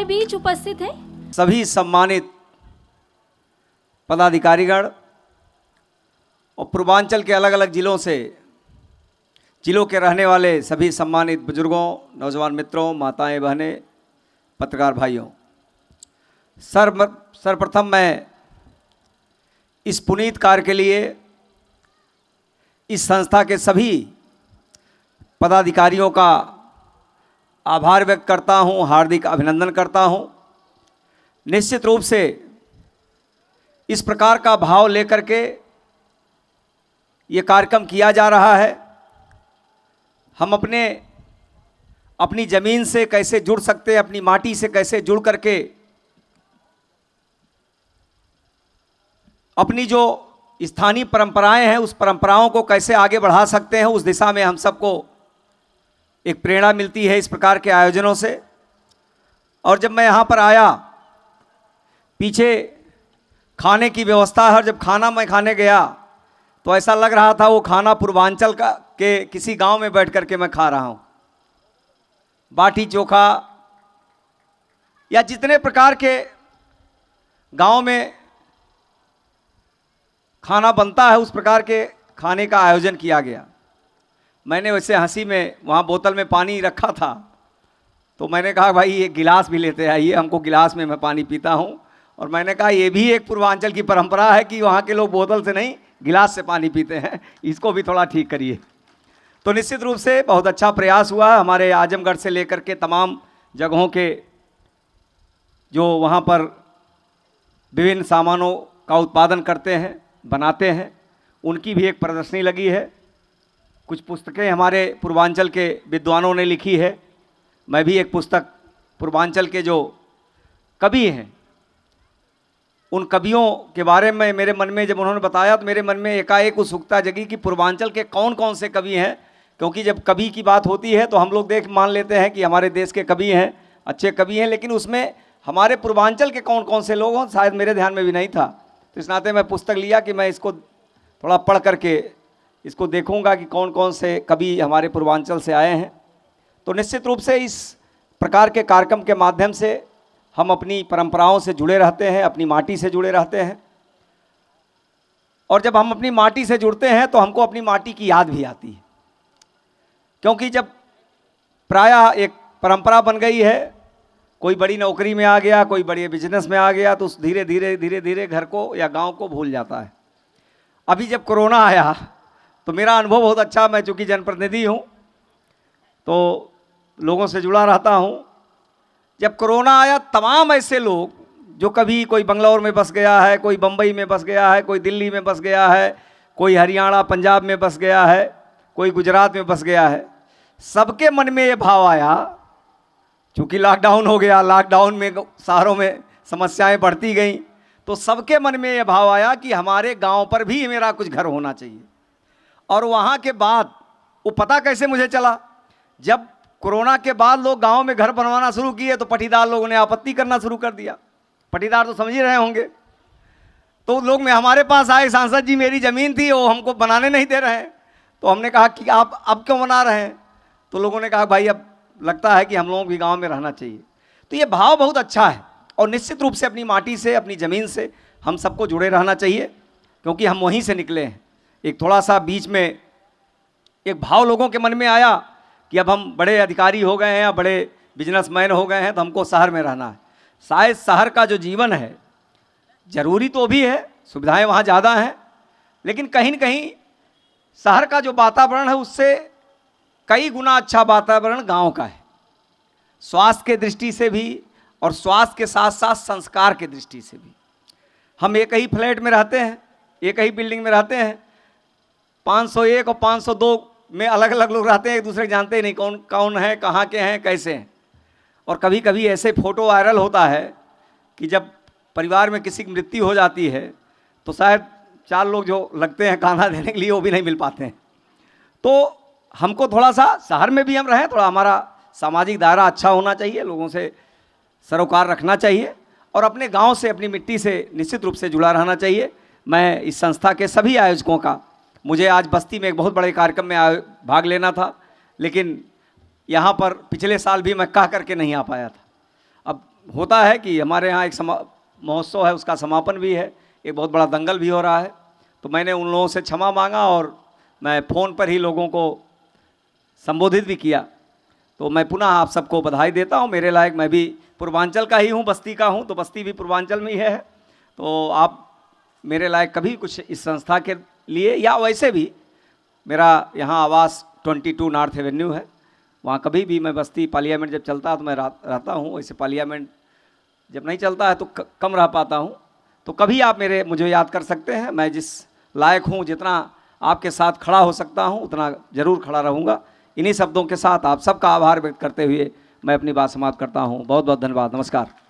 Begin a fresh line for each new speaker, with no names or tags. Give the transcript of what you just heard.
बीच उपस्थित हैं
सभी सम्मानित पदाधिकारीगण और पूर्वांचल के अलग अलग जिलों के रहने वाले सभी सम्मानित बुजुर्गों, नौजवान मित्रों, माताएं, बहनें, पत्रकार भाइयों, सर्वप्रथम मैं इस पुनीत कार्य के लिए इस संस्था के सभी पदाधिकारियों का आभार व्यक्त करता हूं, हार्दिक अभिनंदन करता हूं। निश्चित रूप से इस प्रकार का भाव लेकर के ये कार्यक्रम किया जा रहा है। हम अपनी ज़मीन से कैसे जुड़ सकते हैं, अपनी माटी से कैसे जुड़ करके अपनी जो स्थानीय परंपराएं हैं उस परंपराओं को कैसे आगे बढ़ा सकते हैं, उस दिशा में हम सबको एक प्रेरणा मिलती है इस प्रकार के आयोजनों से। और जब मैं यहाँ पर आया, पीछे खाने की व्यवस्था है, और जब मैं खाने गया तो ऐसा लग रहा था वो खाना पूर्वांचल के किसी गांव में बैठ करके मैं खा रहा हूँ। बाटी चोखा या जितने प्रकार के गांव में खाना बनता है उस प्रकार के खाने का आयोजन किया गया। मैंने वैसे हंसी में वहाँ बोतल में पानी रखा था, तो मैंने कहा भाई एक गिलास भी लेते आइए, हमको गिलास में मैं पानी पीता हूँ। और मैंने कहा ये भी एक पूर्वांचल की परंपरा है कि वहाँ के लोग बोतल से नहीं गिलास से पानी पीते हैं, इसको भी थोड़ा ठीक करिए। तो निश्चित रूप से बहुत अच्छा प्रयास हुआ है। हमारे आजमगढ़ से लेकर के तमाम जगहों के जो वहाँ पर विभिन्न सामानों का उत्पादन करते हैं, बनाते हैं, उनकी भी एक प्रदर्शनी लगी है। कुछ पुस्तकें हमारे पूर्वांचल के विद्वानों ने लिखी है। मैं भी एक पुस्तक पूर्वांचल के जो कवि हैं उन कवियों के बारे में मेरे मन में जब उन्होंने बताया तो मेरे मन में एकाएक उत्सुकता जगी कि पूर्वांचल के कौन कौन से कवि हैं। क्योंकि जब कवि की बात होती है तो हम लोग मान लेते हैं कि हमारे देश के कवि हैं, अच्छे कवि हैं, लेकिन उसमें हमारे पूर्वांचल के कौन कौन से लोग हों शायद मेरे ध्यान में भी नहीं था। तो इस नाते मैं पुस्तक लिया कि मैं इसको थोड़ा पढ़ करके इसको देखूंगा कि कौन कौन से कवि हमारे पूर्वांचल से आए हैं। तो निश्चित रूप से इस प्रकार के कार्यक्रम के माध्यम से हम अपनी परंपराओं से जुड़े रहते हैं, अपनी माटी से जुड़े रहते हैं। और जब हम अपनी माटी से जुड़ते हैं तो हमको अपनी माटी की याद भी आती है, क्योंकि जब प्रायः एक परंपरा बन गई है, कोई बड़ी नौकरी में आ गया, कोई बड़े बिजनेस में आ गया, तो धीरे धीरे घर को या गांव को भूल जाता है। अभी जब कोरोना आया तो मेरा अनुभव बहुत अच्छा, मैं चूँकि जनप्रतिनिधि हूँ तो लोगों से जुड़ा रहता हूँ। जब कोरोना आया तमाम ऐसे लोग जो कभी कोई बंगलौर में बस गया है, कोई बम्बई में बस गया है, कोई दिल्ली में बस गया है, कोई हरियाणा पंजाब में बस गया है, कोई गुजरात में बस गया है, सबके मन में ये भाव आया, चूँकि लॉकडाउन हो गया, लॉकडाउन में शहरों में समस्याएं बढ़ती गईं, तो सबके मन में ये भाव आया कि हमारे गांव पर भी मेरा कुछ घर होना चाहिए। और वहाँ के बाद वो पता कैसे मुझे चला, जब कोरोना के बाद लोग गांव में घर बनवाना शुरू किए तो पटीदार लोगों ने आपत्ति करना शुरू कर दिया। पटीदार तो समझ ही रहे होंगे। तो लोग में हमारे पास आए, सांसद जी मेरी ज़मीन थी वो हमको बनाने नहीं दे रहे हैं। तो हमने कहा कि आप अब क्यों बना रहे हैं? तो लोगों ने कहा भाई अब लगता है कि हम लोगों भी गाँव में रहना चाहिए। तो ये भाव बहुत अच्छा है और निश्चित रूप से अपनी माटी से, अपनी ज़मीन से हम सबको जुड़े रहना चाहिए, क्योंकि हम वहीं से निकले हैं। एक थोड़ा सा बीच में एक भाव लोगों के मन में आया कि अब हम बड़े अधिकारी हो गए हैं या बड़े बिजनेसमैन हो गए हैं तो हमको शहर में रहना है। शायद शहर का जो जीवन है ज़रूरी तो भी है, सुविधाएं वहाँ ज़्यादा हैं, लेकिन कहीं न कहीं शहर का जो वातावरण है उससे कई गुना अच्छा वातावरण गांव का है, स्वास्थ्य के दृष्टि से भी और स्वास्थ्य के साथ साथ संस्कार के दृष्टि से भी। हम एक ही फ्लैट में रहते हैं, एक ही बिल्डिंग में रहते हैं, 501 और 502 में अलग अलग लोग रहते हैं, एक दूसरे को जानते ही नहीं कौन कौन है, कहाँ के हैं, कैसे हैं। और कभी कभी ऐसे फ़ोटो वायरल होता है कि जब परिवार में किसी की मृत्यु हो जाती है तो शायद 4 लोग जो लगते हैं खाना देने के लिए वो भी नहीं मिल पाते हैं। तो हमको थोड़ा सा शहर में भी हम रहें, थोड़ा हमारा सामाजिक दायरा अच्छा होना चाहिए, लोगों से सरोकार रखना चाहिए और अपने गांव से, अपनी मिट्टी से निश्चित रूप से जुड़ा रहना चाहिए। मैं इस संस्था के सभी आयोजकों का, मुझे आज बस्ती में एक बहुत बड़े कार्यक्रम में भाग लेना था, लेकिन यहाँ पर पिछले साल भी मैं कह करके नहीं आ पाया था। अब होता है कि हमारे यहाँ एक महोत्सव है, उसका समापन भी है, एक बहुत बड़ा दंगल भी हो रहा है। तो मैंने उन लोगों से क्षमा मांगा और मैं फ़ोन पर ही लोगों को संबोधित भी किया। तो मैं पुनः आप सबको बधाई देता हूँ। मेरे लायक, मैं भी पूर्वांचल का ही हूँ, बस्ती का हूँ, तो बस्ती भी पूर्वांचल में ही है। तो आप मेरे लायक कभी कुछ इस संस्था के लिए, या वैसे भी मेरा यहाँ आवास 22 नॉर्थ एवेन्यू है, वहाँ कभी भी मैं बस्ती पार्लियामेंट जब चलता है तो मैं रहता हूँ। वैसे पार्लियामेंट जब नहीं चलता है तो कम रह पाता हूँ। तो कभी आप मुझे याद कर सकते हैं। मैं जिस लायक हूँ, जितना आपके साथ खड़ा हो सकता हूँ, उतना ज़रूर खड़ा रहूँगा। इन्हीं शब्दों के साथ आप सबका आभार व्यक्त करते हुए मैं अपनी बात समाप्त करता हूँ। बहुत बहुत धन्यवाद। नमस्कार।